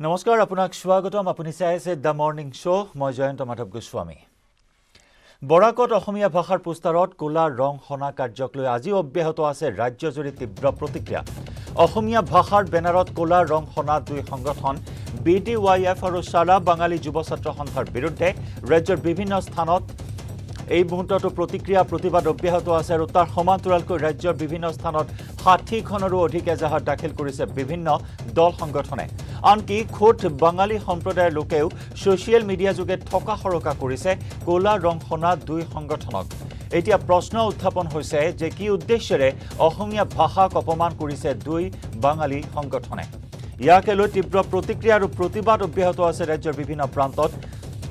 নমস্কাৰ আপোনাক স্বাগতম আপুনি চাই আছে দ্য মৰ্নিং শ্ব' মই জয়ন্ত মাধৱ গোস্বামী বৰাকত অসমীয়া ভাষাৰ পোষ্টাৰত কোলা ৰং হনা কাৰ্যক লৈ আজি অব্যাহত আছে ৰাজ্যজুৰি তীব্ৰ প্ৰতিক্ৰিয়া অসমীয়া ভাষাৰ বেনাৰত কোলা ৰং হনা দুই সংগঠন BDYF আৰু সাৰা বাঙালী যুৱ ছাত্ৰ সন্থাৰ বিৰুদ্ধে ৰাজ্যৰ বিভিন্ন স্থানত এই মুহূৰ্তত প্ৰতিক্ৰিয়া প্ৰতিবাদ অব্যাহত আছে আৰু তাৰ সমান্তৰালকৈ ৰাজ্যৰ বিভিন্ন স্থানত 60খনৰো অধিক এজাহাৰ দাখিল কৰিছে বিভিন্ন দল সংগঠনে আনকি খোদ বাঙালী সম্প্ৰদায়ৰ লোকেও সোশ্যাল মিডিয়া যোগে ঠকা হৰকা কৰিছে কোলা ৰং হনা দুই সংগঠনক এতিয়া প্ৰশ্ন উত্থাপন হৈছে যে কি উদ্দেশ্যৰে অসমীয়া ভাষাক অপমান কৰিছে দুই বাঙালী সংগঠনে ইয়াকে লৈ তীব্ৰ প্ৰতিক্ৰিয়া আৰু প্ৰতিবাদ অব্যাহত আছে ৰাজ্যৰ বিভিন্ন প্ৰান্তত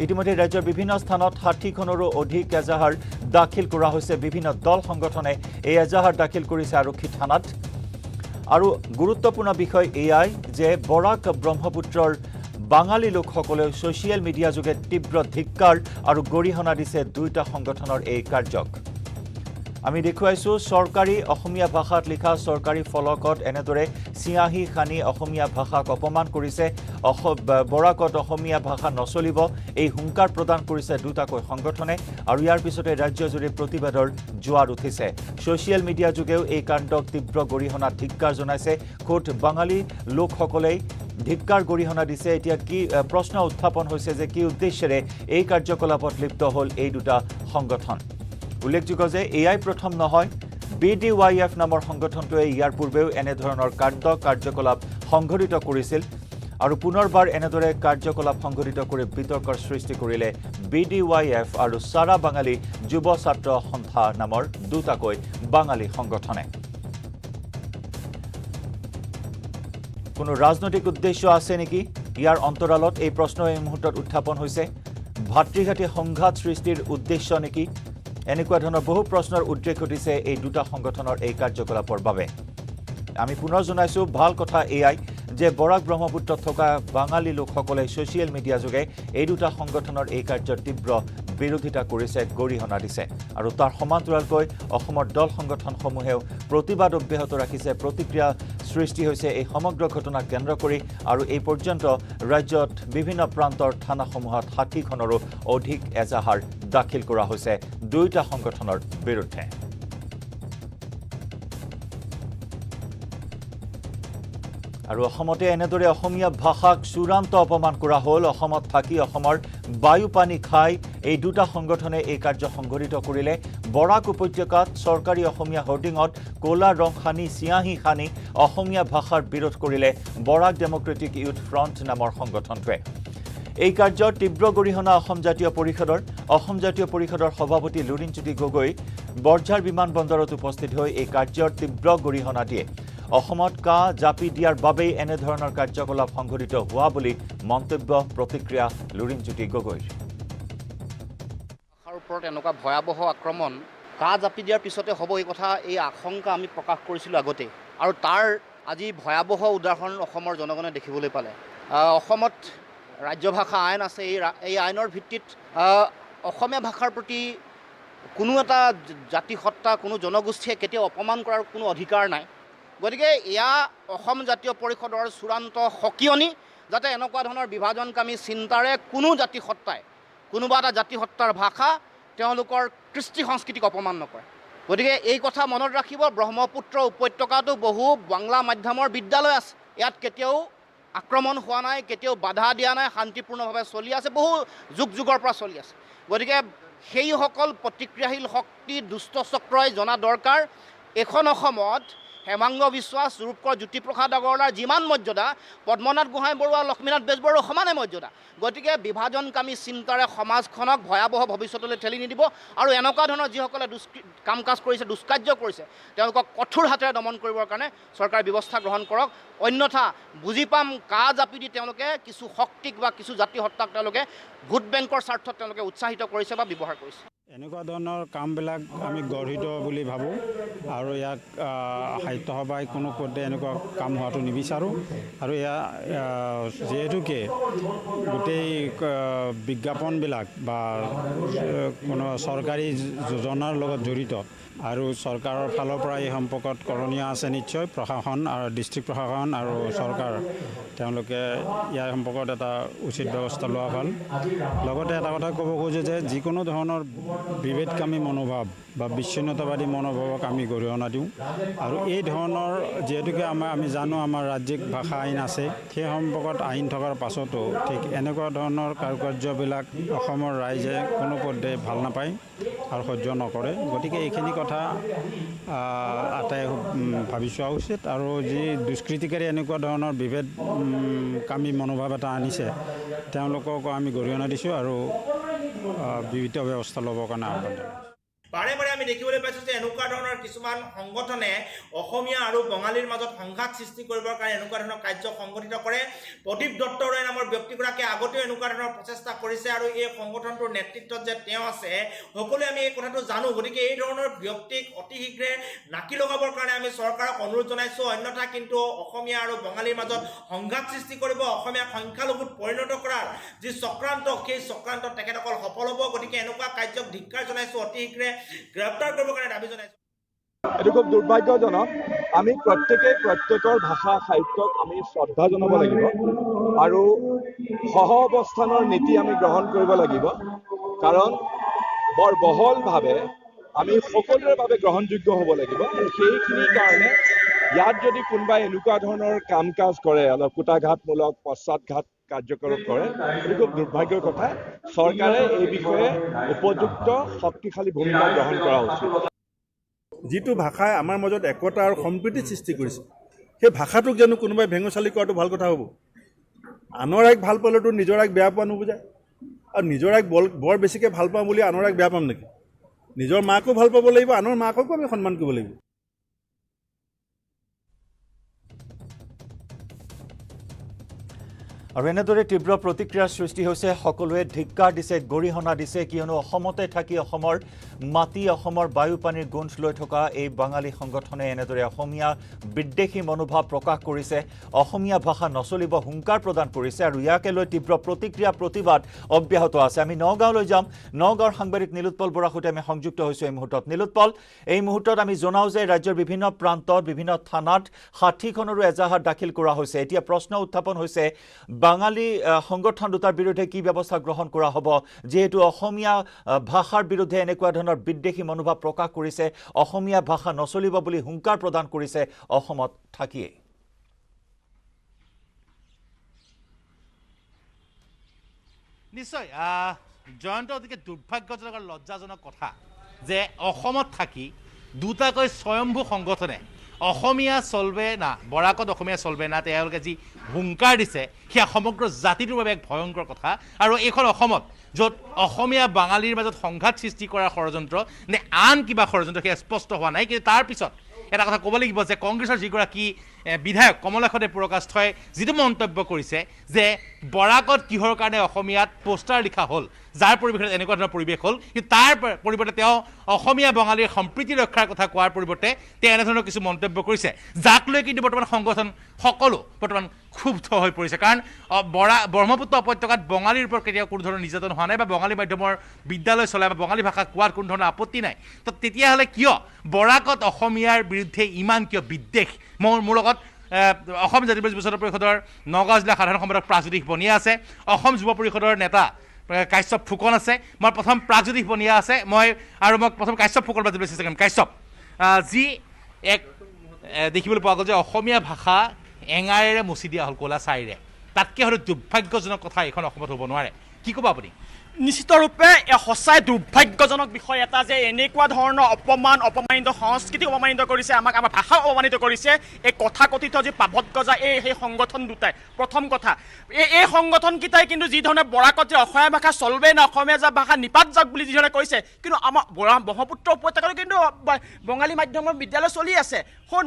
ইতিমধ্যে ৰাজ্যৰ বিভিন্ন স্থানত 60খনৰো অধিক এজাহাৰ দাখিল কৰা হৈছে বিভিন্ন দল সংগঠনে এই এজাহাৰ দাখিল কৰিছে আৰক্ষী থানাত আৰু গুৰুত্বপূৰ্ণ বিষয় এয়াই যে বৰাক ব্ৰহ্মপুত্ৰৰ বাঙালী লোকসকলে সোশ্যাল মিডিয়া যোগে তীব্ৰ ধিক্কাৰ আৰু গৰিহণা দিছে দুইটা সংগঠনৰ এই কাৰ্যক আমি দেখুৱাইছো সৰকাৰী অসমীয়া ভাষাত লিখা সৰকাৰী ফলকত এনেদৰে সিয়াহি খানি অসমীয়া ভাষাক অপমান কৰিছে বৰাকত অসমীয়া ভাষা নচলিব এই হুংকাৰ প্ৰদান কৰিছে দুটাকৈ সংগঠনে আৰু ইয়াৰ পিছতে ৰাজ্যজুৰি প্ৰতিবাদৰ জোৱাৰ উঠিছে সোশ্যাল মিডিয়া যোগেও এই কাণ্ডক তীব্ৰ গৰিহণা ধিক্কাৰ জনাইছে খোদ বাঙালী লোকসকলে ধিক্কাৰ গৰিহণা দিছে এতিয়া কি প্ৰশ্ন উত্থাপন হৈছে যে কি উদ্দেশ্যৰে এই কাৰ্যকলাপত লিপ্ত হ'ল এই দুটা সংগঠন উল্লেখযোগ্য যে এআই প্ৰথম নহয় BDYF নামৰ সংগঠনটোৱে ইয়াৰ পূৰ্বেও এনে ধৰণৰ কাৰ্যকলাপ সংঘটিত কৰিছিল আৰু পুনৰবাৰ এনেদৰে কাৰ্যকলাপ সংঘটিত কৰি বিতৰ্কৰ সৃষ্টি কৰিলে BDYF আৰু সাৰা বাঙালী যুৱ ছাত্ৰ সন্থা নামৰ দুটাকৈ বাঙালী সংগঠনে কোনো ৰাজনৈতিক উদ্দেশ্য আছে নেকি ইয়াৰ অন্তৰালত এই প্ৰশ্ন এই মুহূৰ্তত উত্থাপন হৈছে ভাতৃঘাতী সংঘাত সৃষ্টিৰ উদ্দেশ্য নেকি এনেকুৱা ধৰণৰ বহু প্ৰশ্নৰ উদ্ৰেক ঘটিছে এই দুটা সংগঠনৰ এই কাৰ্যকলাপৰ বাবে আমি পুনৰ জনাইছো ভাল কথা এআই যে বৰাক ব্ৰহ্মপুত্ৰত থকা বাঙালী লোকসকলে সোশ্যাল মিডিয়া যোগে এই দুটা সংগঠনৰ এই কাৰ্যৰ তীব্ৰ বিৰোধিতা কৰিছে গৰিহণা দিছে আৰু তাৰ সমান্তৰালকৈ অসমৰ দল সংগঠনসমূহেও প্ৰতিবাদ অব্যাহত ৰাখিছে প্ৰতিক্ৰিয়া সৃষ্টি হৈছে এই সমগ্ৰ ঘটনাক কেন্দ্ৰ কৰি আৰু এই পৰ্যন্ত ৰাজ্যত বিভিন্ন প্ৰান্তৰ থানাসমূহত 60খনৰো অধিক এজাহাৰ দাখিল কৰা হৈছে দুইটা সংগঠনৰ বিৰুদ্ধে আৰু অসমতে এনেদৰে অসমীয়া ভাষাক চূড়ান্ত অপমান কৰা হ'ল অসমত থাকি অসমৰ বায়ু পানী খাই এই দুটা সংগঠনে এই কাৰ্য সংঘটিত কৰিলে বৰাক উপত্যকাত চৰকাৰী অসমীয়া হোৰ্ডিঙত কোলা ৰং খানি সিয়াহি খানি অসমীয়া ভাষাৰ বিৰোধ কৰিলে বৰাক ডেমক্ৰেটিক ইউথ ফ্ৰণ্ট নামৰ সংগঠনটোৱে এই কাৰ্যৰ তীব্ৰ গৰিহণা অসম জাতীয় পৰিষদৰ সভাপতি লুৰিণজ্যোতি গগৈ বৰঝাৰ বিমানবন্দৰত উপস্থিত হৈ এই কাৰ্যৰ তীব্ৰ গৰিহণা দিয়ে অসমত কা জাপি দিয়াৰ বাবেই এনে ধৰণৰ কাৰ্যকলাপ সংঘটিত হোৱা বুলি মন্তব্য প্ৰতিক্ৰিয়া লুৰিণজ্যোতি গগৈৰ ভাষাৰ ওপৰত এনেকুৱা ভয়াৱহ আক্ৰমণ কা জাপি দিয়াৰ পিছতে হ'ব এই কথা এই আশংকা আমি প্ৰকাশ কৰিছিলোঁ আগতে আৰু তাৰ আজি ভয়াৱহ উদাহৰণ অসমৰ জনগণে দেখিবলৈ পালে অসমত ৰাজ্য ভাষা আইন আছে এই আইনৰ ভিত্তিত অসমীয়া ভাষাৰ প্ৰতি কোনো এটা জাতি সত্তা কোনো জনগোষ্ঠীয়ে কেতিয়াও অপমান কৰাৰ কোনো অধিকাৰ নাই গতিকে এয়া অসম জাতীয় পৰিষদৰ চূড়ান্ত সকিয়নি যাতে এনেকুৱা ধৰণৰ বিভাজনকামী চিন্তাৰে কোনো জাতি সত্তাই কোনোবা এটা জাতি সত্তাৰ ভাষা তেওঁলোকৰ কৃষ্টি সংস্কৃতিক অপমান নকৰে গতিকে এই কথা মনত ৰাখিব ব্ৰহ্মপুত্ৰ উপত্যকাতো বহু বাংলা মাধ্যমৰ বিদ্যালয় আছে ইয়াত কেতিয়াও আক্ৰমণ হোৱা নাই কেতিয়াও বাধা দিয়া নাই শান্তিপূৰ্ণভাৱে চলি আছে বহু যুগৰ পৰা চলি আছে গতিকে সেইসকল প্ৰতিক্ৰিয়াশীল শক্তি দুষ্ট চক্ৰই জনা দৰকাৰ এখন অসমত হেমাংগ বিশ্বাস ৰূপকৰ জ্যোতিপ্ৰসাদ আগৰৱালাৰ যিমান মৰ্যাদা পদ্মনাথ গোহাঁই বৰুৱা লক্ষ্মীনাথ বেজবৰুৱাৰ সমানে মৰ্যাদা গতিকে বিভাজনকামী চিন্তাৰে সমাজখনক ভয়াৱহ ভৱিষ্যতলৈ ঠেলি নিদিব আৰু এনেকুৱা ধৰণৰ যিসকলে কাম কাজ কৰিছে দুষ্কাৰ্য কৰিছে তেওঁলোকক কঠোৰ হাতেৰে দমন কৰিবৰ কাৰণে চৰকাৰে ব্যৱস্থা গ্ৰহণ কৰক অন্যথা বুজি পাম কা জাপি দি তেওঁলোকে কিছু শক্তিক বা কিছু জাতি সত্তাক তেওঁলোকে ভোট বেংকৰ স্বাৰ্থত তেওঁলোকে উৎসাহিত কৰিছে বা ব্যৱহাৰ কৰিছে। এনেকুৱা ধৰণৰ কামবিলাক আমি গৰ্হিত বুলি ভাবোঁ আৰু ইয়াক সাহিত্য সভাই কোনো পধ্যে এনেকুৱা কাম হোৱাটো নিবিচাৰোঁ আৰু যিহেতুকে গোটেই বিজ্ঞাপনবিলাক বা কোনো চৰকাৰী যোজনাৰ লগত জড়িত আৰু চৰকাৰৰ ফালৰ পৰা এই সম্পৰ্কত কৰণীয় আছে নিশ্চয় প্ৰশাসন আৰু ডিষ্ট্ৰিক্ট প্ৰশাসন আৰু চৰকাৰ তেওঁলোকে ইয়াৰ সম্পৰ্কত এটা উচিত ব্যৱস্থা লোৱা ভাল। লগতে এটা কথা ক'ব খোজোঁ যে যিকোনো ধৰণৰ বিভেদকামী মনোভাৱ বা বিচ্ছিন্নতাবাদী মনোভাৱক আমি গৰিহণা দিওঁ আৰু এই ধৰণৰ যিহেতুকে আমি জানো আমাৰ ৰাজ্যিক ভাষা আইন আছে, সেই সম্পৰ্কত আইন থকাৰ পাছতো ঠিক এনেকুৱা ধৰণৰ কাৰুকাৰ্যবিলাক অসমৰ ৰাইজে কোনো পধ্যে ভাল নাপায় আৰু সহ্য নকৰে। গতিকে এইখিনি কথা আটাই ভাবি চোৱা উচিত আৰু যি দুষ্কৃতিকাৰী এনেকুৱা ধৰণৰ বিভেদকামী মনোভাৱ এটা আনিছে তেওঁলোককো আমি গৰিহণা দিছোঁ আৰু বিহিত ব্যৱস্থা ল'বৰ কাৰণে আহ্বান জনাইছোঁ। বাৰে বাৰে আমি দেখিবলৈ পাইছোঁ যে এনেকুৱা ধৰণৰ কিছুমান সংগঠনে অসমীয়া আৰু বঙালীৰ মাজত সংঘাত সৃষ্টি কৰিবৰ কাৰণে এনেকুৱা ধৰণৰ কাৰ্য সংগঠিত কৰে। প্ৰদীপ দত্তৰায় নামৰ ব্যক্তিগৰাকীয়ে আগতেও এনেকুৱা ধৰণৰ প্ৰচেষ্টা কৰিছে আৰু এই সংগঠনটোৰ নেতৃত্বত যে তেওঁ আছে সকলোৱে আমি এই কথাটো জানো। গতিকে এই ধৰণৰ ব্যক্তিক অতি শীঘ্ৰে নাকি লগাবৰ কাৰণে আমি চৰকাৰক অনুৰোধ জনাইছোঁ। অন্যথা কিন্তু অসমীয়া আৰু বঙালীৰ মাজত সংঘাত সৃষ্টি কৰিব, অসমীয়া সংখ্যালঘুত পৰিণত কৰাৰ যি চক্ৰান্ত সেই চক্ৰান্তত তেখেতসকল সফল হ'ব। গতিকে এনেকুৱা কাৰ্যক ধিক্কাৰ জনাইছোঁ, অতি শীঘ্ৰে গ্ৰেপ্তাৰ কৰিবৰ কাৰণে দাবী জনাইছোঁ। এইটো খুব দুৰ্ভাগ্যজনক। আমি প্ৰত্যেকৰ ভাষা সাহিত্যক আমি শ্ৰদ্ধা জনাব লাগিব আৰু সহ অৱস্থানৰ নীতি আমি গ্ৰহণ কৰিব লাগিব, কাৰণ বৰ বহলভাৱে আমি সকলোৰে বাবে গ্ৰহণযোগ্য হ'ব লাগিব। আৰু সেইখিনিৰ কাৰণে ইয়াত যদি কোনোবাই এনেকুৱা ধৰণৰ কাম কাজ কৰে, অলপ কুটাঘাতমূলক পশ্চাদঘাত কাৰ্যকলাপ কৰে, এইটো খুব দুৰ্ভাগ্যৰ কথা। চৰকাৰে এই বিষয়ে উপযুক্ত শক্তিশালী ভূমিকা গ্ৰহণ কৰা উচিত। যিটো ভাষাই আমাৰ মাজত একতা আৰু সম্প্ৰীতি সৃষ্টি কৰিছে, সেই ভাষাটোক জানো কোনোবাই ভেঙুচালি কৰাটো ভাল কথা হ'ব? আনৰ এক ভাল পালেতো নিজৰ এক বেয়া পোৱা নুবুজায়। আৰু নিজৰ এক বৰ বেছিকৈ ভাল পাওঁ বুলি আনৰ এক বেয়া পাম নেকি? নিজৰ মাকো ভাল পাব লাগিব, আনৰ মাককো আমি সন্মান কৰিব লাগিব। আৰু এনেদৰে তীব্ৰ প্ৰতিক্ৰিয়াৰ সৃষ্টি হৈছে। সকলোৱে ধিক্কাৰ দিছে, গৰিহণা দিছে, কিয়নো অসমতে থাকি অসমৰ মাটি, অসমৰ বায়ু পানীৰ গোন্ধ লৈ থকা এই বাঙালী সংগঠনে এনেদৰে অসমীয়া বিদ্বেষী মনোভাৱ প্ৰকাশ কৰিছে, অসমীয়া ভাষা নচলিব হুংকাৰ প্ৰদান কৰিছে আৰু ইয়াকে লৈ তীব্ৰ প্ৰতিক্ৰিয়া প্ৰতিবাদ অব্যাহত আছে। আমি নগাঁৱলৈ যাম। নগাঁৱৰ সাংবাদিক নীলোৎপল বৰাৰ সৈতে আমি সংযুক্ত হৈছোঁ এই মুহূৰ্তত। নীলোৎপল, এই মুহূৰ্তত আমি জনাওঁ যে ৰাজ্যৰ বিভিন্ন প্ৰান্তত বিভিন্ন থানাত 60খনৰো এজাহাৰ দাখিল কৰা হৈছে। এতিয়া প্ৰশ্ন উত্থাপন হৈছে, বাঙালী সংগঠন দুটাৰ বিৰুদ্ধে কি ব্যৱস্থা গ্ৰহণ কৰা হ'ব, যিহেতু অসমীয়া ভাষাৰ বিৰুদ্ধে এনেকুৱা ধৰণৰ বিদ্বেষী মনোভাৱ প্ৰকাশ কৰিছে, অসমীয়া ভাষা নচলিব বুলি হুংকাৰ প্ৰদান কৰিছে অসমত থাকিয়ে। নিশ্চয় জয়ন্ত, অতিকে দুৰ্ভাগ্যজনক আৰু লজ্জাজনক কথা যে অসমত থাকি দুটাকৈ স্বয়ম্ভূ সংগঠনে অসমীয়া চলবে না, বৰাকত অসমীয়া চলবে না, তেওঁলোকে যি হুংকাৰ দিছে সেয়া সমগ্ৰ জাতিটোৰ বাবে এক ভয়ংকৰ কথা। আৰু এইখন অসমত য'ত অসমীয়া বাঙালীৰ মাজত সংঘাত সৃষ্টি কৰাৰ ষড়যন্ত্ৰ নে আন কিবা ষড়যন্ত্ৰ সেয়া স্পষ্ট হোৱা নাই। কিন্তু তাৰ পিছত এটা কথা ক'ব লাগিব যে কংগ্ৰেছৰ যিগৰাকী বিধায়ক কমলাক্ষদেৱ পুৰকাষ্ঠই যিটো মন্তব্য কৰিছে যে বৰাকত কিহৰ কাৰণে অসমীয়াত পোষ্টাৰ লিখা হ'ল, যাৰ পৰিৱেশত এনেকুৱা ধৰণৰ পৰিৱেশ হ'ল, কিন্তু তাৰ পৰিৱৰ্তে তেওঁ অসমীয়া বঙালীৰ সম্প্ৰীতি ৰক্ষাৰ কথা কোৱাৰ পৰিৱৰ্তে তেওঁ এনেধৰণৰ কিছু মন্তব্য কৰিছে, যাক লৈ কিন্তু বৰ্তমান সংগঠন সকলো বৰ্তমান ক্ষুব্ধ হৈ পৰিছে। কাৰণ ব্ৰহ্মপুত্ৰ উপত্যকাত বঙালীৰ ওপৰত কেতিয়াও কোনো ধৰণৰ নিৰ্যাতন হোৱা নাই বা বঙালী মাধ্যমৰ বিদ্যালয় চলাই বা বঙালী ভাষা কোৱাত কোনো ধৰণৰ আপত্তি নাই। তো তেতিয়াহ'লে কিয় বৰাকত অসমীয়াৰ বিৰুদ্ধে ইমান কিয় বিদ্বেষ? মোৰ লগত অসম জাতীয় যুৱ পৰিষদৰ নগাঁও জিলা সাধাৰণ সম্পাদক প্ৰাগজ্যোতিষ বনিয়া আছে, অসম যুৱ পৰিষদৰ নেতা কাশ্যপ ফুকন আছে, মই প্ৰথম প্ৰাগজ্যোতিষ বনিয়া আছে, মই প্ৰথম কাশ্যপ ফুকনৰ পৰা চেষ্টা কৰিম। কাশ্যপ, যি এক দেখিবলৈ পোৱা গ'ল যে অসমীয়া ভাষা এঙাৰেৰে মচি দিয়া হ'ল ক'লা ছাইৰে, তাতকৈ হয়তো দুৰ্ভাগ্যজনক কথা এইখন অসমত হ'ব নোৱাৰে। কি ক'ব আপুনি? নিশ্চিতৰূপে সঁচাই দুৰ্ভাগ্যজনক বিষয় এটা যে এনেকুৱা ধৰণৰ অপমানিত সংস্কৃতিক অপমানিত কৰিছে, আমাৰ ভাষাক অপমানিত কৰিছে এই কথাকথিত যি পাভৎগজা সেই সংগঠন দুটাই। প্ৰথম কথা, এই সংগঠনকেইটাই কিন্তু যিধৰণে বৰাকত যে অসমীয়া ভাষা চলবে না, অসমীয়া ভাষা নিপাত যাওক বুলি যিধৰণে কৈছে, কিন্তু আমাৰ ব্ৰহ্মপুত্ৰ উপত্যকাতো কিন্তু বঙালী মাধ্যমৰ বিদ্যালয় চলি আছে।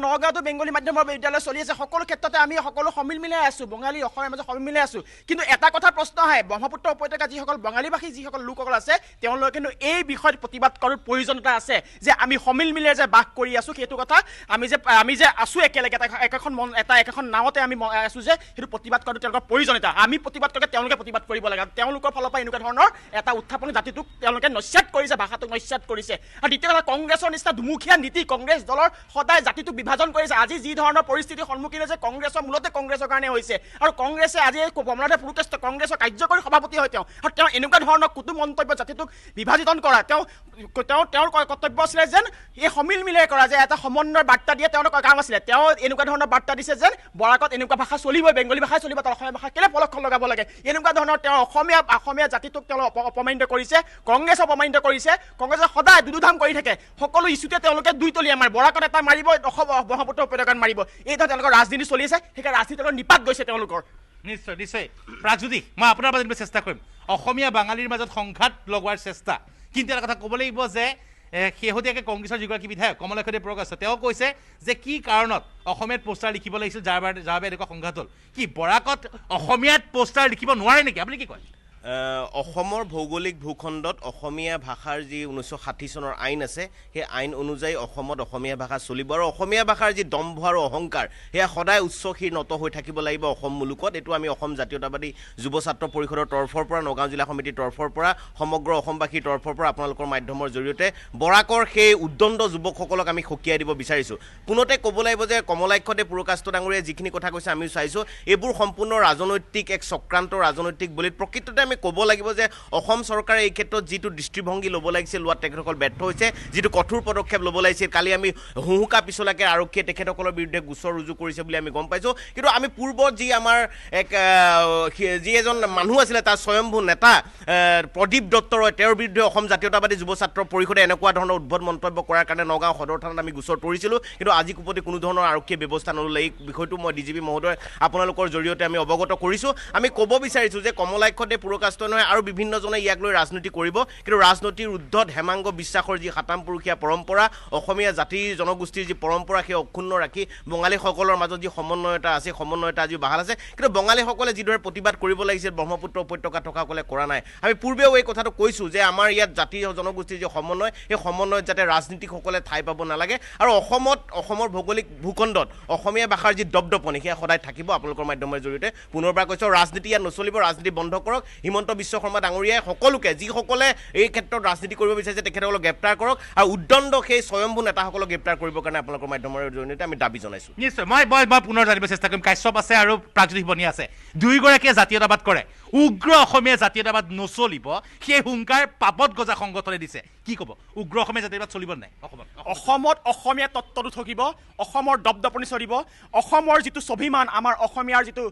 নগাঁৱতো বেংগলী মাধ্যমৰ বিদ্যালয় চলি আছে সকলো ক্ষেত্ৰতে আমি সকলো সমিল মিলাই আছোঁ বঙালী অসমীয়াৰ মাজত সমিল মিলাই আছোঁ কিন্তু এটা কথা প্ৰশ্ন আহে ব্ৰহ্মপুত্ৰ উপত্যকা যিসকল বঙালীভাষী যিসকল লোকসকল আছে তেওঁলোকে কিন্তু এই বিষয়ত প্ৰতিবাদ কৰাৰ প্ৰয়োজনীয়তা আছে যে আমি সমিল মিলাই যে বাস কৰি আছোঁ সেইটো কথা আমি যে আছোঁ একেলগে একেখন নাৱতে আমি আছোঁ যে সেইটো প্ৰতিবাদ কৰাটো তেওঁলোকৰ প্ৰয়োজনীয়তা আমি প্ৰতিবাদ কৰিলে তেওঁলোকে প্ৰতিবাদ কৰিব লাগে তেওঁলোকৰ ফালৰ পৰা এনেকুৱা ধৰণৰ এটা উত্থাপন জাতিটোক তেওঁলোকে নস্যাৎ কৰিছে ভাষাটোক নস্যাৎ কৰিছে আৰু দ্বিতীয় কথা কংগ্ৰেছৰ নিচিনা দুমুখীয়া নীতি কংগ্ৰেছ দলৰ সদায় জাতিটোক বিভাজন কৰিছে আজি যি ধৰণৰ পৰিস্থিতিৰ সন্মুখীন হৈছে কংগ্ৰেছৰ মূলতে কংগ্ৰেছৰ কাৰণে হৈছে আৰু কংগ্ৰেছে আজি কমলাদেৱ পুৰকাষ্ট কংগ্ৰেছৰ কাৰ্যকৰী সভাপতি হয় আৰু তেওঁ এনেকুৱা ধৰণৰ কুটু মন্তব্য জাতিটোক বিভাজিত কৰা তেওঁৰ কৰ্তব্য আছিলে যেন এই সমিল মিলাই কৰা যে এটা সমন্বয়ৰ বাৰ্তা দিয়ে তেওঁলোকৰ কাম আছিলে তেওঁ এনেকুৱা ধৰণৰ বাৰ্তা দিছে যেন বৰাকত এনেকুৱা ভাষা চলিবই বেংগলী ভাষাই চলিব তাৰ অসমীয়া ভাষা কেলে পলক্ষণ লগাব লাগে এনেকুৱা ধৰণৰ তেওঁ অসমীয়া জাতিটোক তেওঁলোকে অপমানিত কৰিছে কংগ্ৰেছ অপমানিত কৰিছে কংগ্ৰেছে সদায় দুধাম কৰি থাকে সকলো ইছ্যুতে তেওঁলোকে দুইতলীয়া মাৰে বৰাকত এটা মাৰিব ব্ৰহ্মপুত্ৰ উপত্যকাত মাৰিব এই ধৰণৰ তেওঁলোকৰ ৰাজনীতি চলি আছে সেইকাৰণে ৰাজনীতি নিপাত গৈছে তেওঁলোকৰ নিশ্চয় নিশ্চয় প্ৰাগজ্যোতি মই আপোনাৰ পৰা জানিব চেষ্টা কৰিম অসমীয়া বাঙালীৰ মাজত সংঘাত লগোৱাৰ চেষ্টা কিন্তু এটা কথা ক'ব লাগিব যে শেহতীয়াকৈ কংগ্ৰেছৰ যিগৰাকী বিধায়ক কমলাক্ষদেৱ পুৰকাষ্ট তেওঁ কৈছে যে কি কাৰণত অসমীয়াত পোষ্টাৰ লিখিব লাগিছিল যাৰ বাবে এনেকুৱা সংঘাত হ'ল কি বৰাকত অসমীয়াত পোষ্টাৰ লিখিব নোৱাৰে নেকি আপুনি কি কয় অসমৰ ভৌগোলিক ভূখণ্ডত অসমীয়া ভাষাৰ যি 1960 চনৰ আইন আছে সেই আইন অনুযায়ী অসমত অসমীয়া ভাষা চলিব আৰু অসমীয়া ভাষাৰ যি দম্ভ আৰু অহংকাৰ সেয়া সদায় উচ্চশীৰ নত হৈ থাকিব লাগিব অসম মুলুকত এইটো আমি অসম জাতীয়তাবাদী যুৱ ছাত্ৰ পৰিষদৰ তৰফৰ পৰা নগাঁও জিলা সমিতিৰ তৰফৰ পৰা সমগ্ৰ অসমবাসীৰ তৰফৰ পৰা আপোনালোকৰ মাধ্যমৰ জৰিয়তে বৰাকৰ সেই উদ্দণ্ড যুৱকসকলক আমি সকীয়াই দিব বিচাৰিছোঁ পুনতে ক'ব লাগিব যে কমলাক্ষদেৱ পুৰকাষ্ট ডাঙৰীয়াই যিখিনি কথা কৈছে আমিও চাইছোঁ এইবোৰ সম্পূৰ্ণ ৰাজনৈতিক এক চক্ৰান্ত ৰাজনৈতিক বলিত প্ৰকৃততে আমি ক'ব লাগিব যে অসম চৰকাৰে এই ক্ষেত্ৰত যিটো দৃষ্টিভংগী ল'ব লাগিছিল লোৱাত তেখেতসকল ব্যৰ্থ হৈছে যিটো কঠোৰ পদক্ষেপ ল'ব লাগিছিল কালি আমি হুহুকা পিছলৈকে আৰক্ষীয়ে তেখেতসকলৰ বিৰুদ্ধে গোচৰ ৰুজু কৰিছে বুলি আমি গম পাইছোঁ কিন্তু আমি পূৰ্বত যি আমাৰ যি এজন মানুহ আছিলে তাৰ স্বয়ম্ভূ নেতা প্ৰদীপ দত্ত ৰয় তেওঁৰ বিৰুদ্ধে অসম জাতীয়তাবাদী যুৱ ছাত্ৰ পৰিষদে এনেকুৱা ধৰণৰ উদ্ভট মন্তব্য কৰাৰ কাৰণে নগাঁও সদৰ থানাত আমি গোচৰ তৰিছিলোঁ কিন্তু আজি কোপতি কোনো ধৰণৰ আৰক্ষীয়ে ব্যৱস্থা নল'লে এই বিষয়টো মই ডিজিপি মহোদয় আপোনালোকৰ জৰিয়তে আমি অৱগত কৰিছোঁ আমি ক'ব বিচাৰিছোঁ যে কমলাক্ষদেৱ পুৰকাষ্ট নহয় আৰু বিভিন্নজনে ইয়াক লৈ ৰাজনীতি কৰিব কিন্তু ৰাজনীতিৰ ঊৰ্ধত হেমাংগ বিশ্বাসৰ যি সাতাম পুৰুষীয়া পৰম্পৰা অসমীয়া জাতিৰ জনগোষ্ঠীৰ যি পৰম্পৰা সেই অক্ষুণ্ণ ৰাখি বঙালীসকলৰ মাজত যি সমন্বয়তা আছে সমন্বয়তা আজি বাহাল আছে কিন্তু বঙালীসকলে যিদৰে প্ৰতিবাদ কৰিব লাগিছিল ব্ৰহ্মপুত্ৰ উপত্যকা থকাসকলে কৰা নাই আমি পূৰ্বেও এই কথাটো কৈছোঁ যে আমাৰ ইয়াত জাতি জনগোষ্ঠীৰ যি সমন্বয় সেই সমন্বয়ত যাতে ৰাজনীতিকসকলে ঠাই পাব নালাগে আৰু অসমৰ ভৌগোলিক ভূখণ্ডত অসমীয়া ভাষাৰ যি দপদপনি সেয়া সদায় থাকিব আপোনালোকৰ মাধ্যমৰ জৰিয়তে পুনৰবাৰ কৈছোঁ ৰাজনীতি ইয়াত নচলিব ৰাজনীতি বন্ধ কৰক হিমন্ত বিশ্ব শৰ্মা ডাঙৰীয়াই সকলোকে যিসকলে এই ক্ষেত্ৰত ৰাজনীতি কৰিব বিচাৰিছে তেখেতসকলক গ্ৰেপ্তাৰ কৰক আৰু উদ্দণ্ড সেই স্বয়ম্ভূ নেতাসকলক গ্ৰেপ্তাৰ কৰিবৰ কাৰণে আপোনালোকৰ মাধ্যমৰ জৰিয়তে আমি দাবী জনাইছোঁ নিশ্চয় মই পুনৰ জানিব চেষ্টা কৰিম কাশ্যপ আছে আৰু প্ৰাগজ্যোতি বনিয়া আছে দুয়োগৰাকীয়ে জাতীয়তাবাদ কৰে উগ্ৰ অসমীয়া জাতীয়তাবাদ নচলিব সেই হুংকাৰ পাপত গজা সংগঠনে দিছে কি ক'ব উগ্ৰ অসমীয়া জাতীয়তাবাদ চলিব নাই অসমত অসমীয়া তত্ত্বটো থাকিব অসমৰ দপদপনি চলিব অসমৰ যিটো স্বাভিমান আমাৰ অসমীয়াৰ যিটো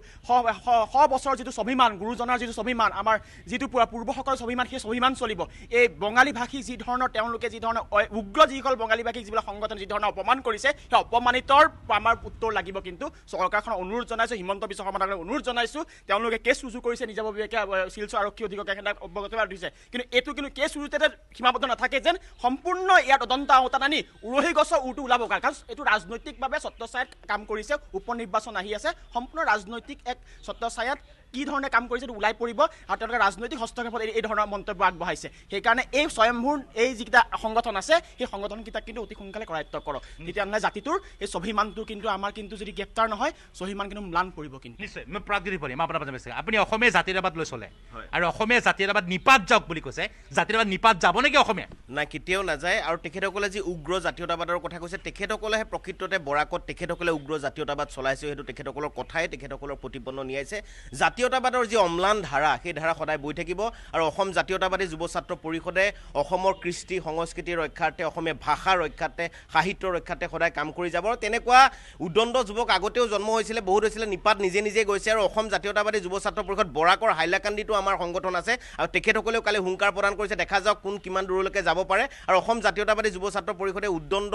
বছৰৰ যিটো স্বাভিমান গুৰুজনাৰ যিটো স্বাভিমান আমাৰ যিটো পূৰ্বসকলৰ স্বাভিমান সেই স্বাভিমান চলিব এই বঙালী ভাষী যি ধৰণৰ তেওঁলোকে যি ধৰণৰ উগ্ৰ যিসকল বঙালী ভাষীক যিবিলাক সংগঠন যি ধৰণৰ অপমান কৰিছে সেই অপমানিতৰ আমাৰ উত্তৰ লাগিব কিন্তু চৰকাৰখনক অনুৰোধ জনাইছোঁ হিমন্ত বিশ্ব শৰ্মা ডাঙৰীয়াক অনুৰোধ জনাইছোঁ তেওঁলোকে কেছ ৰুজু কৰিছে নিজাববীয়াকৈ শিলচৰ আৰক্ষী অধীক্ষকে অৱগত দিছে কিন্তু এইটো কিন্তু কেছ ৰুজুতে সীমাবদ্ধ নাথাকে যেন সম্পূৰ্ণ ইয়াৰ তদন্ত আওতাত আনি উৰহী গছৰ উৰটো ওলাব কাৰণ এইটো ৰাজনৈতিকভাৱে ছত্ৰছায়াত কাম কৰিছে উপ নিৰ্বাচন আহি আছে সম্পূৰ্ণ ৰাজনৈতিক এক ছত্ৰছায়াত কি ধৰণে কাম কৰিছে এইটো ওলাই পৰিব আৰু তেওঁলোকে ৰাজনৈতিক হস্তক্ষেপত এই ধৰণৰ মন্তব্য আগবঢ়াইছে সেইকাৰণে এই স্বয়ম্ভূৰ এই যিকেইটা সংগঠন আছে সেই সংগঠনকেইটাক কিন্তু অতি সোনকালে কৰায়ত্ব কৰক তেতিয়াহ'লে জাতিটোৰ এই স্বাভিমানটো কিন্তু আমাৰ কিন্তু যদি গ্ৰেপ্তাৰ নহয় স্বাভিমান কিন্তু ম্লান পৰিব কিন্তু নিশ্চয় মই প্ৰাগজ্যোতি বনিয়া মই আপোনাৰ পৰা জানিব আপুনি অসমীয়া জাতীয়তাবাদ লৈ চলে আৰু অসমীয়া জাতীয়তাবাদ নিপাত যাওক বুলি কৈছে জাতীয়তাবাদ নিপাত যাব নেকি অসমীয়া নাই কেতিয়াও নাযায় আৰু তেখেতসকলে যি উগ্ৰ জাতীয়তাবাদৰ কথা কৈছে তেখেতসকলেহে প্ৰকৃততে বৰাকত তেখেতসকলে উগ্ৰ জাতীয়তাবাদ চলাইছে সেইটো তেখেতসকলৰ কথাই তেখেতসকলৰ প্ৰতিপন্ন নিয়াইছে জাতীয়তাবাদৰ যি অম্লান ধাৰা সেই ধাৰা সদায় বৈ থাকিব আৰু অসম জাতীয়তাবাদী যুৱ ছাত্ৰ পৰিষদে অসমৰ কৃষ্টি সংস্কৃতিৰ ৰক্ষাৰ্থে অসমীয়া ভাষা ৰক্ষাৰ্থে সাহিত্য ৰক্ষাৰ্থে সদায় কাম কৰি যাব আৰু তেনেকুৱা উদ্দণ্ড যুৱক আগতেও জন্ম হৈছিলে বহুত হৈছিলে নিপাত নিজে নিজে গৈছে আৰু অসম জাতীয়তাবাদী যুৱ ছাত্ৰ পৰিষদ বৰাকৰ হাইলাকান্দিটো আমাৰ সংগঠন আছে আৰু তেখেতসকলেও কালি হুংকাৰ প্ৰদান কৰিছে দেখা যাওক কোন কিমান দূৰলৈকে যাব পাৰে আৰু অসম জাতীয়তাবাদী যুৱ ছাত্ৰ পৰিষদে উদ্দণ্ড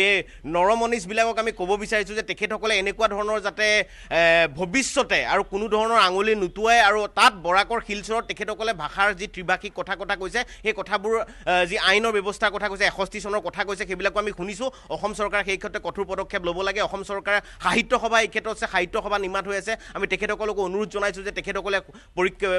এই নৰমনিছবিলাকক আমি ক'ব বিচাৰিছোঁ যে তেখেতসকলে এনেকুৱা ধৰণৰ যাতে ভৱিষ্যতে আৰু কোনো ধৰণৰ আঙুলি বুলি নুতুৱাই আৰু তাত বৰাকৰ শিলচৰত তেখেতসকলে ভাষাৰ যি ত্ৰিভাষিক কথা কৈছে সেই কথাবোৰ যি আইনৰ ব্যৱস্থাৰ কথা কৈছে 61 চনৰ কথা কৈছে সেইবিলাকো আমি শুনিছোঁ অসম চৰকাৰে সেই ক্ষেত্ৰত কঠোৰ পদক্ষেপ ল'ব লাগে অসম চৰকাৰে সাহিত্য সভা এই ক্ষেত্ৰত সাহিত্য সভা নিমাত হৈ আছে আমি তেখেতসকলকো অনুৰোধ জনাইছোঁ যে তেখেতসকলে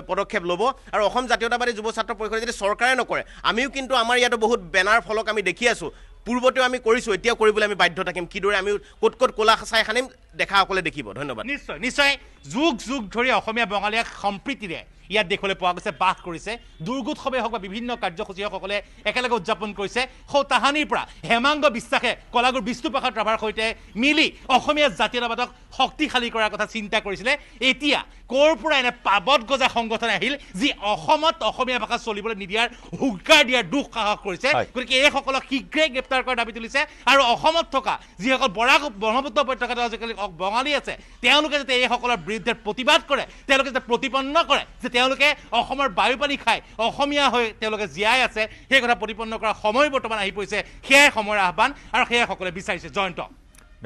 পদক্ষেপ ল'ব আৰু অসম জাতীয়তাবাদী যুৱ ছাত্ৰ পৰিষদে যদি চৰকাৰে নকৰে আমিও কিন্তু আমাৰ ইয়াতো বহুত বেনাৰ ফলক আমি দেখি আছোঁ পূৰ্বতেও আমি কৰিছোঁ এতিয়াও কৰিবলৈ আমি বাধ্য থাকিম কিদৰে আমি ক'ত ক'লা চাই খানিম দেখাসকলে দেখিব ধন্যবাদ নিশ্চয় যুগ ধৰি অসমীয়া বঙালীয়ে সম্প্ৰীতিৰে ইয়াত দেখিবলৈ পোৱা গৈছে বাস কৰিছে দুৰ্গোৎসৱে হওক বা বিভিন্ন কাৰ্যসূচীসকলে একেলগে উদযাপন কৰিছে সৌ তাহানিৰ পৰা হেমাংগ বিশ্বাসে কলাগুৰু বিষ্ণুপ্ৰসাদ ৰাভাৰ সৈতে মিলি অসমীয়া জাতীয়তাবাদক শক্তিশালী কৰাৰ কথা চিন্তা কৰিছিলে এতিয়া ক'ৰ পৰা এনে পাবত গজা সংগঠন আহিল যি অসমত অসমীয়া ভাষা চলিবলৈ নিদিয়াৰ হুংকাৰ দিয়াৰ দুখ সাহস কৰিছে গতিকে এইসকলক শীঘ্ৰেই গ্ৰেপ্তাৰ কৰাৰ দাবী তুলিছে আৰু অসমত থকা যিসকল বৰাক ব্ৰহ্মপুত্ৰ উপত্যকাত আজিকালি বঙালী আছে তেওঁলোকে যাতে এইসকলৰ বিৰুদ্ধে প্ৰতিবাদ কৰে তেওঁলোকে যাতে প্ৰতিপন্ন কৰে যে তেওঁলোকে অসমৰ বায়ু পানী খাই অসমীয়া হৈ তেওঁলোকে জীয়াই আছে সেই কথা প্ৰতিপন্ন কৰাৰ সময় বৰ্তমান আহি পৰিছে সেয়াই সময়ৰ আহ্বান আৰু সেয়াই সকলে বিচাৰিছে জয়ন্ত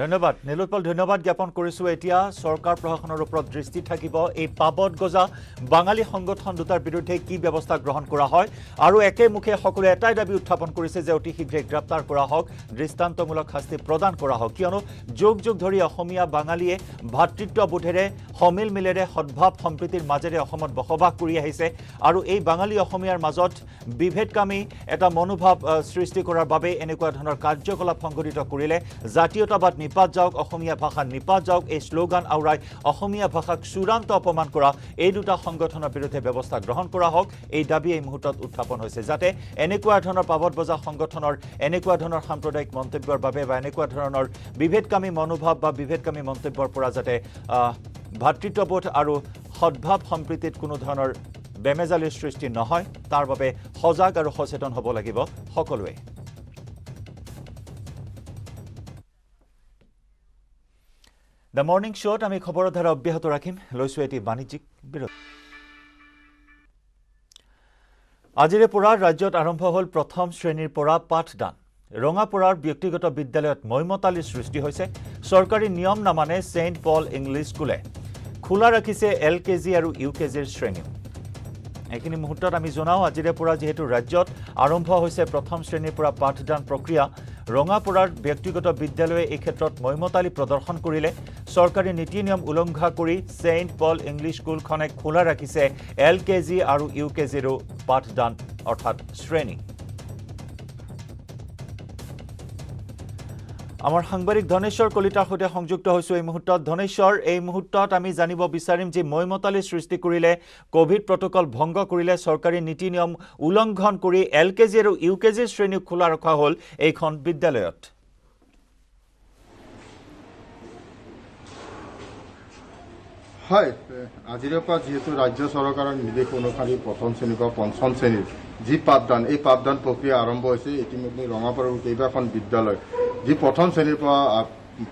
ধন্যবাদ নীলোৎপল ধন্যবাদ জ্ঞাপন কৰিছোঁ এতিয়া চৰকাৰ প্ৰশাসনৰ ওপৰত দৃষ্টি থাকিব এই পাবত গজা বাঙালী সংগঠন দুটাৰ বিৰুদ্ধে কি ব্যৱস্থা গ্ৰহণ কৰা হয় আৰু একেমুখে সকলোৱে এটাই দাবী উত্থাপন কৰিছে যে অতি শীঘ্ৰে গ্ৰেপ্তাৰ কৰা হওক দৃষ্টান্তমূলক শাস্তি প্ৰদান কৰা হওক কিয়নো যুগ ধৰি অসমীয়া বাঙালীয়ে ভাতৃত্ববোধেৰে সমিল মিলেৰে সদ্ভাৱ সম্প্ৰীতিৰ মাজেৰে অসমত বসবাস কৰি আহিছে আৰু এই বাঙালী অসমীয়াৰ মাজত বিভেদকামী এটা মনোভাৱ সৃষ্টি কৰাৰ বাবে এনেকুৱা ধৰণৰ কাৰ্যকলাপ সংঘটিত কৰিলে জাতীয়তাবাদ নিপাত যাওক অসমীয়া ভাষা নিপাত যাওক এই শ্লোগান আওৰাই অসমীয়া ভাষাক চূড়ান্ত অপমান কৰা এই দুটা সংগঠনৰ বিৰুদ্ধে ব্যৱস্থা গ্ৰহণ কৰা হওক এই দাবী এই মুহূৰ্তত উত্থাপন হৈছে যাতে এনেকুৱা ধৰণৰ পাবত বজা সংগঠনৰ এনেকুৱা ধৰণৰ সাম্প্ৰদায়িক মন্তব্যৰ বাবে বা এনেকুৱা ধৰণৰ বিভেদকামী মনোভাৱ বা বিভেদকামী মন্তব্যৰ পৰা যাতে ভাতৃত্ববোধ আৰু সদ্ভাৱ সম্প্ৰীতিত কোনো ধৰণৰ বেমেজালিৰ সৃষ্টি নহয় তাৰ বাবে সজাগ আৰু সচেতন হ'ব লাগিব সকলোৱে দ্য মৰ্নিং শ্ব'ত আমি খবৰৰ ধাৰা অব্যাহত ৰাখিম লৈছোঁ এটি বাণিজ্যিক বিৰতি আজিৰে পৰা ৰাজ্যত আৰম্ভ হ'ল প্ৰথম শ্ৰেণীৰ পৰা পাঠদান ৰঙাপৰাৰ ব্যক্তিগত বিদ্যালয়ত মৈমতালিৰ সৃষ্টি হৈছে চৰকাৰী নিয়ম নামানে ছেইণ্ট পল ইংলিছ স্কুলে খোলা ৰাখিছে LKG আৰু UKGৰ শ্ৰেণীও এইখিনি মুহূৰ্তত আমি জনাওঁ আজিৰে পৰা যিহেতু ৰাজ্যত আৰম্ভ হৈছে প্ৰথম শ্ৰেণীৰ পৰা পাঠদান প্ৰক্ৰিয়া ৰঙাপৰাৰ ব্যক্তিগত বিদ্যালয়ে এই ক্ষেত্ৰত মৈমতালি প্ৰদৰ্শন কৰিলে চৰকাৰী নীতি নিয়ম উলংঘা কৰি ছেইণ্ট পল ইংলিছ স্কুলখনে খোলা ৰাখিছে LKG আৰু UKGৰো পাঠদান অৰ্থাৎ শ্ৰেণী আমাৰ সাংবাদিক ধনেশ্বৰ কলিতাৰ সৈতে সংযুক্ত হৈছোঁ এই মুহূৰ্তত ধনেশ্বৰ এই মুহূৰ্তত আমি জানিব বিচাৰিম যে মৈমতালি সৃষ্টি কৰিলে কোভিড প্ৰটকল ভংগ কৰিলে চৰকাৰী নীতি নিয়ম উলংঘন কৰি LKG আৰু UKG শ্ৰেণী খোলা ৰখা হ'ল এইখন বিদ্যালয়ত হয় আজিৰে পৰা যেহেতু ৰাজ্য চৰকাৰৰ নিৰ্দেশ অনুসৰি প্ৰথম শ্ৰেণীৰ পৰা পঞ্চম শ্ৰেণীৰ যি পাঠদান এই পাঠদান প্ৰক্ৰিয়া আৰম্ভ হৈছে ইতিমধ্যে ৰঙাপাৰাৰ কেইবাখন বিদ্যালয় যি প্ৰথম শ্ৰেণীৰ পৰা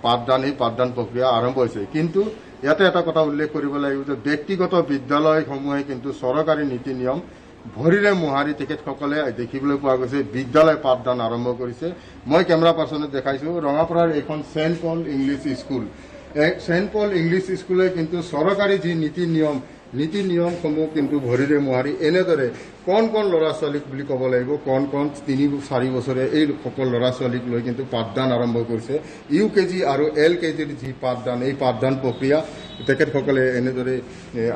পাঠদান এই পাঠদান প্ৰক্ৰিয়া আৰম্ভ হৈছে কিন্তু ইয়াতে এটা কথা উল্লেখ কৰিব লাগিব যে ব্যক্তিগত বিদ্যালয়সমূহে কিন্তু চৰকাৰী নীতি নিয়ম ভৰিৰে মোহাৰি তেখেতসকলে দেখিবলৈ পোৱা গৈছে বিদ্যালয় পাঠদান আৰম্ভ কৰিছে মই কেমেৰা পাৰ্চনত দেখাইছোঁ ৰঙাপাৰাৰ এইখন ছেইণ্ট পল ইংলিছ স্কুল ছেইণ্ট পল ইংলিছ স্কুলে কিন্তু চৰকাৰী যি নীতি নিয়মসমূহ কিন্তু ভৰিৰে মোহাৰি এনেদৰে কণ ল'ৰা ছোৱালীক বুলি ক'ব লাগিব কণ 3-4 বছৰে এই সকল ল'ৰা ছোৱালীক লৈ কিন্তু পাঠদান আৰম্ভ কৰিছে UKG আৰু LKGৰ যি পাঠদান এই পাঠদান প্ৰক্ৰিয়া তেখেতসকলে এনেদৰে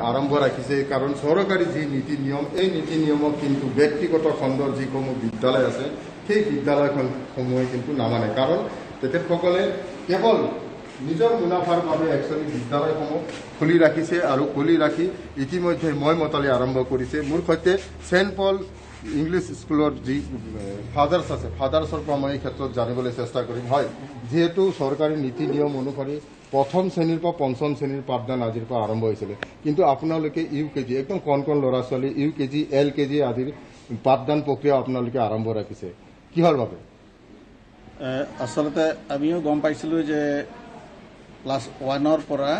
আৰম্ভ ৰাখিছে কাৰণ চৰকাৰী যি নীতি নিয়ম এই নীতি নিয়মক কিন্তু ব্যক্তিগত খণ্ডৰ যিসমূহ বিদ্যালয় আছে সেই বিদ্যালয়সমূহে কিন্তু নামানে কাৰণ তেখেতসকলে কেৱল নিজৰ মুনাফাৰ বাবে একচুৱেলি বিদ্যালয়সমূহ খুলি ৰাখিছে আৰু খুলি ৰাখি ইতিমধ্যে মৈমতালি আৰম্ভ কৰিছে মোৰ সৈতে ছেইণ্ট পল ইংলিছ স্কুলৰ যি ফাদাৰ্ছ আছে ফাদাৰ্ছৰ পৰা মই এই ক্ষেত্ৰত জানিবলৈ চেষ্টা কৰিম হয় যিহেতু চৰকাৰী নীতি নিয়ম অনুসৰি প্ৰথম শ্ৰেণীৰ পৰা পঞ্চম শ্ৰেণীৰ পাঠদান আজিৰ পৰা আৰম্ভ হৈছিলে কিন্তু আপোনালোকে UKG একদম কণ ল'ৰা ছোৱালী UKG LKG আদিৰ পাঠদান প্ৰক্ৰিয়া আপোনালোকে আৰম্ভ ৰাখিছে কিহৰ বাবে আচলতে আমিও গম পাইছিলোঁ যে ক্লাছ 1ৰ পৰা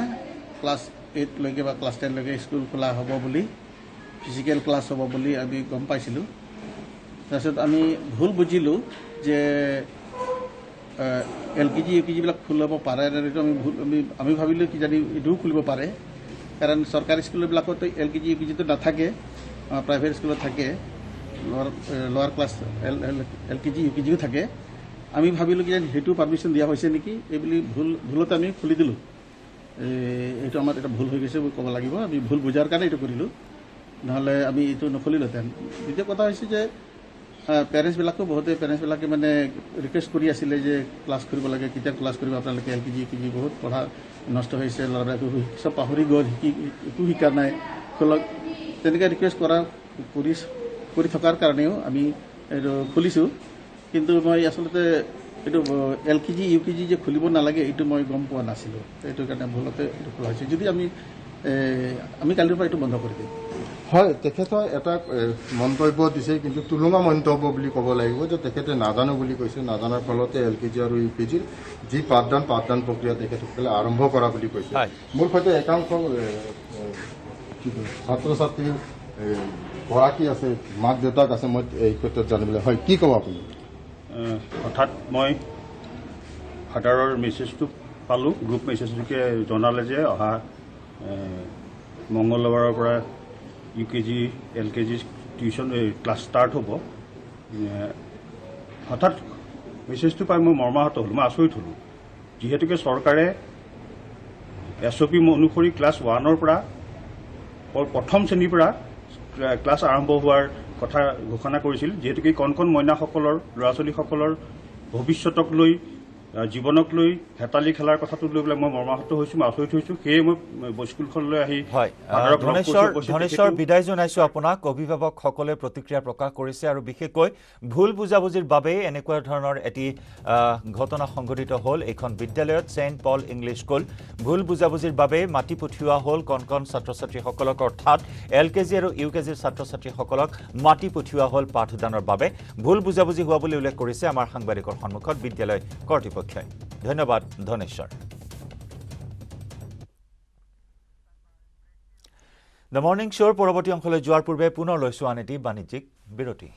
ক্লাছ 8লৈকে বা ক্লাছ 10লৈকে স্কুল খোলা হ'ব বুলি ফিজিকেল ক্লাছ হ'ব বুলি আমি গম পাইছিলোঁ তাৰপিছত আমি ভুল বুজিলোঁ যে LKG UKGবিলাক খুলিব পাৰে আমি ভাবিলোঁ কিজানি এইটোও খুলিব পাৰে কাৰণ চৰকাৰী স্কুলবিলাকতো LKG UKGটো নাথাকে, প্ৰাইভেট স্কুলত থাকে, লোৱাৰ ক্লাছ LKG UKGও থাকে। আমি ভাবিলোঁ কি সেইটো পাৰ্মিশ্যন দিয়া হৈছে নেকি, এইবুলি ভুলতে আমি খুলি দিলোঁ। এইটো আমাৰ এটা ভুল হৈ গৈছে বুলি ক'ব লাগিব, আমি ভুল বুজাৰ কাৰণে এইটো কৰিলোঁ, নহ'লে আমি এইটো নখুলিলোহেঁতেন। দ্বিতীয় কথা হৈছে যে পেৰেণ্টছবিলাকে মানে ৰিকুৱেষ্ট কৰি আছিলে যে ক্লাছ কৰিব লাগে, কেতিয়া ক্লাছ কৰিব আপোনালোকে, LKG UKG বহুত পঢ়া নষ্ট হৈছে, ল'ৰাবিলাকে চব পাহৰি গ'ল, একো শিকা নাই, তেনেকৈ ৰিকুৱেষ্ট কৰি থকাৰ কাৰণেও আমি এইটো খুলিছোঁ। কিন্তু মই আচলতে এইটো LKG UKG যে খুলিব নালাগে এইটো মই গম পোৱা নাছিলোঁ, এইটো কাৰণে ভুলতে এইটো খোলা হৈছে। যদি আমি কালিৰ পৰা এইটো বন্ধ কৰি দিম। হয়, তেখেতৰ এটা মন্তব্য দিছে, কিন্তু তুলনা মন্তব্য বুলি ক'ব লাগিব যে তেখেতে নাজানো বুলি কৈছে, নাজানাৰ ফলতে LKG আৰু UKGৰ যি পাঠদান প্ৰক্ৰিয়া তেখেতসকলে আৰম্ভ কৰা বুলি কৈছে। মোৰ সৈতে একাংশ ছাত্ৰ ছাত্ৰী গৰাকী আছে, মাক দেউতাক আছে, মই এই ক্ষেত্ৰত জানিবলৈ। হয়, কি ক'ব আপুনি? হঠাৎ মই ফাদাৰৰ মেছেজটো পালোঁ, গ্ৰুপ মেছেজটোকে জনালে যে অহা মংগলবাৰৰ পৰা UKG LKG tuition class start হ'ব। হঠাৎ মেছেজটো পাই মই মৰ্মাহত হ'লোঁ, মই আচৰিত হ'লোঁ। যিহেতুকে চৰকাৰে SOP অনুসৰি ক্লাছ 1ৰ পৰা প্ৰথম শ্ৰেণীৰ পৰা ক্লাছ আৰম্ভ হোৱাৰ কথা ঘোষণা কৰিছিল, যিহেতুকে কণ মইনাসকলৰ ল'ৰা ছোৱালীসকলৰ ভৱিষ্যতক লৈ, জীৱনক লৈ হেতালি খেলাৰ কথাটো লৈ পেলাই মই মৰ্মাহত হৈছোঁ, মই আচৰিত হৈছোঁ। সেয়ে মই স্কুলখনলৈ আহি ধনেশ্বৰ বিদায় জনাইছোঁ আপোনাক। অভিভাৱকসকলে প্ৰতিক্ৰিয়া প্ৰকাশ কৰিছে আৰু বিশেষকৈ ভুল বুজাবুজিৰ বাবেই এনেকুৱা ধৰণৰ এটি ঘটনা সংঘটিত হ'ল এইখন বিদ্যালয়ত, ছেইণ্ট পল ইংলিছ স্কুল। ভুল বুজাবুজিৰ বাবে মাতি পঠিওৱা হ'ল কণ ছাত্ৰ ছাত্ৰীসকলক, অৰ্থাৎ LKG আৰু UKGৰ ছাত্ৰ ছাত্ৰীসকলক মাতি পঠিওৱা হ'ল পাঠদানৰ বাবে। ভুল বুজাবুজি হোৱা বুলি উল্লেখ কৰিছে আমাৰ সাংবাদিকৰ সন্মুখত বিদ্যালয় কৰ্তৃপক্ষই। ধন্যবাদ ধনেশ্বৰ। দ্য মৰ্ণিং শ্ব'ৰ পৰৱৰ্তী অংশলৈ যোৱাৰ পূৰ্বে পুনৰ লৈছোঁ আন এটি বাণিজ্যিক বিৰতি।